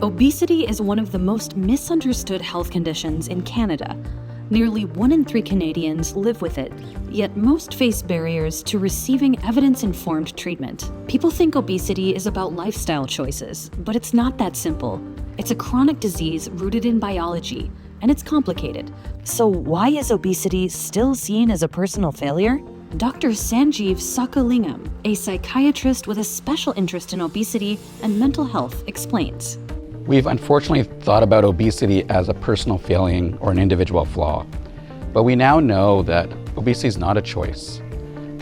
Obesity is one of the most misunderstood health conditions in Canada. Nearly 1 in 3 Canadians live with it, yet most face barriers to receiving evidence-informed treatment. People think obesity is about lifestyle choices, but it's not that simple. It's a chronic disease rooted in biology, and it's complicated. So why is obesity still seen as a personal failure? Dr. Sanjeev Sockalingam, a psychiatrist with a special interest in obesity and mental health, explains. We've unfortunately thought about obesity as a personal failing or an individual flaw, but we now know that obesity is not a choice.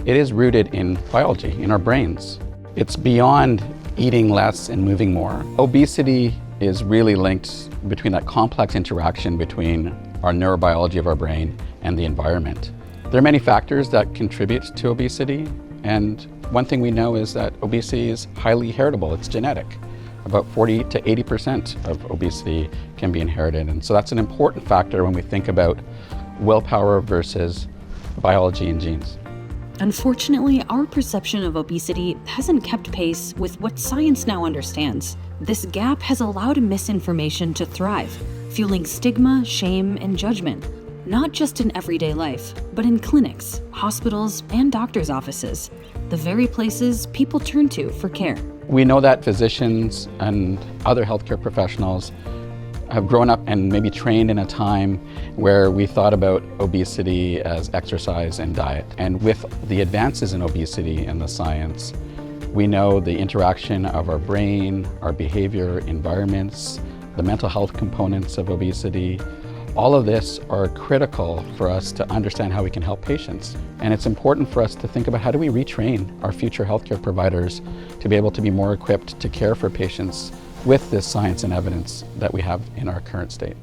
It is rooted in biology, in our brains. It's beyond eating less and moving more. Obesity is really linked between that complex interaction between our neurobiology of our brain and the environment. There are many factors that contribute to obesity, and one thing we know is that obesity is highly heritable, it's genetic. About 40 to 80% of obesity can be inherited. And so that's an important factor when we think about willpower versus biology and genes. Unfortunately, our perception of obesity hasn't kept pace with what science now understands. This gap has allowed misinformation to thrive, fueling stigma, shame, and judgment, not just in everyday life, but in clinics, hospitals, and doctors' offices, the very places people turn to for care. We know that physicians and other healthcare professionals have grown up and maybe trained in a time where we thought about obesity as exercise and diet. And with the advances in obesity and the science, we know the interaction of our brain, our behavior, environments, the mental health components of obesity. All of this are critical for us to understand how we can help patients. And it's important for us to think about how do we retrain our future healthcare providers to be able to be more equipped to care for patients with this science and evidence that we have in our current state.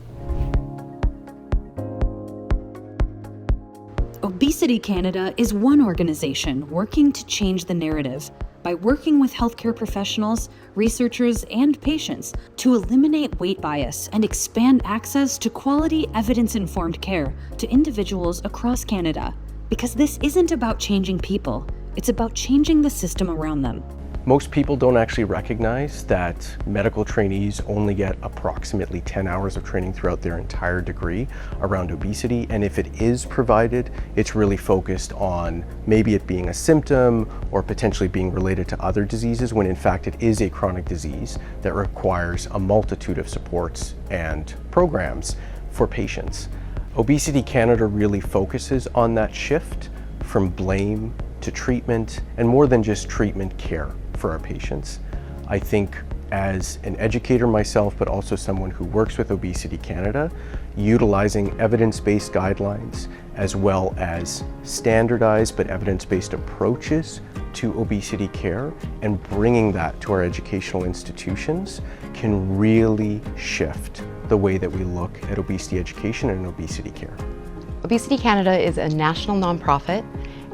Obesity Canada is one organization working to change the narrative by working with healthcare professionals, researchers, and patients to eliminate weight bias and expand access to quality evidence-informed care to individuals across Canada. Because this isn't about changing people, it's about changing the system around them. Most people don't actually recognize that medical trainees only get approximately 10 hours of training throughout their entire degree around obesity, and if it is provided, it's really focused on maybe it being a symptom or potentially being related to other diseases, when in fact it is a chronic disease that requires a multitude of supports and programs for patients. Obesity Canada really focuses on that shift from blame to treatment, and more than just treatment, care for our patients. I think as an educator myself, but also someone who works with Obesity Canada, utilizing evidence-based guidelines as well as standardized but evidence-based approaches to obesity care and bringing that to our educational institutions can really shift the way that we look at obesity education and obesity care. Obesity Canada is a national nonprofit,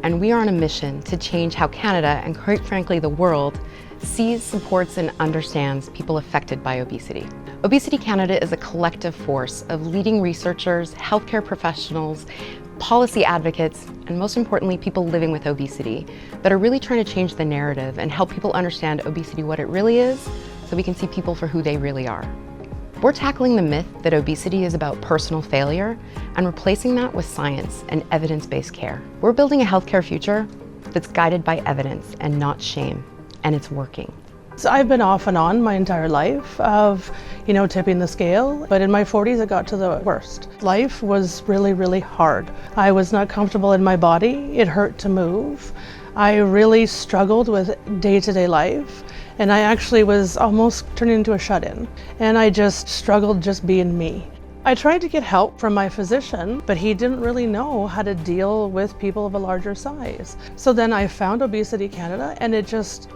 and we are on a mission to change how Canada, and quite frankly the world, sees, supports, and understands people affected by obesity. Obesity Canada is a collective force of leading researchers, healthcare professionals, policy advocates, and most importantly, people living with obesity that are really trying to change the narrative and help people understand obesity, what it really is, so we can see people for who they really are. We're tackling the myth that obesity is about personal failure and replacing that with science and evidence-based care. We're building a healthcare future that's guided by evidence and not shame, and it's working. So I've been off and on my entire life of, tipping the scale, but in my 40s it got to the worst. Life was really, really hard. I was not comfortable in my body. It hurt to move. I really struggled with day-to-day life. And I actually was almost turning into a shut-in. And I just struggled just being me. I tried to get help from my physician, but he didn't really know how to deal with people of a larger size. So then I found Obesity Canada, and it just,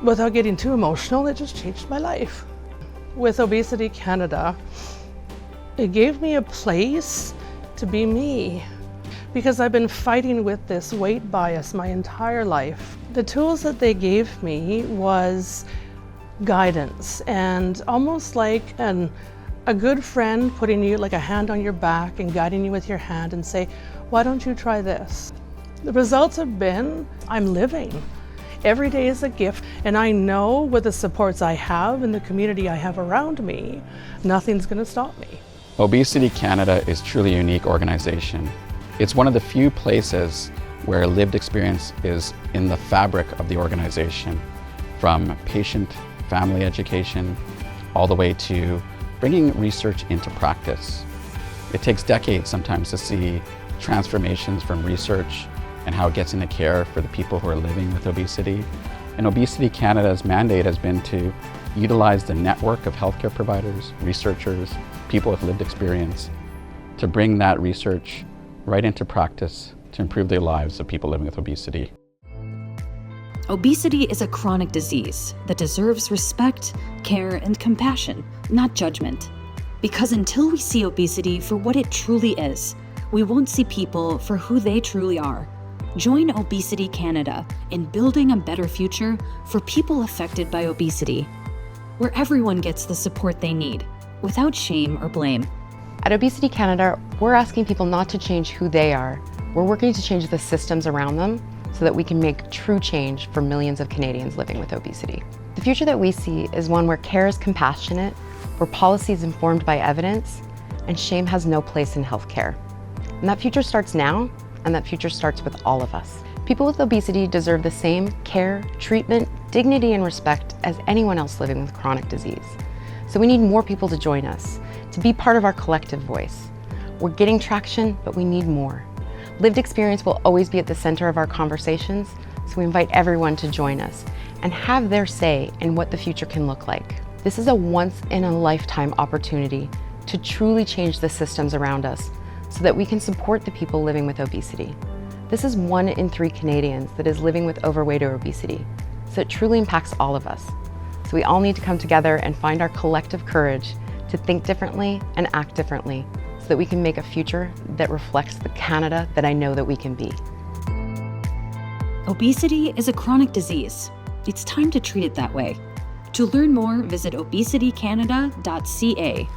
without getting too emotional, it just changed my life. With Obesity Canada, it gave me a place to be me, because I've been fighting with this weight bias my entire life. The tools that they gave me was guidance, and almost like a good friend putting you like a hand on your back and guiding you with your hand and say, why don't you try this? The results have been, I'm living. Every day is a gift, and I know with the supports I have and the community I have around me, nothing's going to stop me. Obesity Canada is truly a unique organization. It's one of the few places where lived experience is in the fabric of the organization, from patient family education all the way to bringing research into practice. It takes decades sometimes to see transformations from research and how it gets into care for the people who are living with obesity. And Obesity Canada's mandate has been to utilize the network of healthcare providers, researchers, people with lived experience to bring that research right into practice to improve the lives of people living with obesity. Obesity is a chronic disease that deserves respect, care, and compassion, not judgment. Because until we see obesity for what it truly is, we won't see people for who they truly are. Join Obesity Canada in building a better future for people affected by obesity, where everyone gets the support they need, without shame or blame. At Obesity Canada, we're asking people not to change who they are. We're working to change the systems around them so that we can make true change for millions of Canadians living with obesity. The future that we see is one where care is compassionate, where policy is informed by evidence, and shame has no place in healthcare. And that future starts now, and that future starts with all of us. People with obesity deserve the same care, treatment, dignity, and respect as anyone else living with chronic disease. So we need more people to join us, to be part of our collective voice. We're getting traction, but we need more. Lived experience will always be at the center of our conversations, so we invite everyone to join us and have their say in what the future can look like. This is a once-in-a-lifetime opportunity to truly change the systems around us so that we can support the people living with obesity. This is 1 in 3 Canadians that is living with overweight or obesity, so it truly impacts all of us. So we all need to come together and find our collective courage to think differently and act differently so that we can make a future that reflects the Canada that I know that we can be. Obesity is a chronic disease. It's time to treat it that way. To learn more, visit obesitycanada.ca.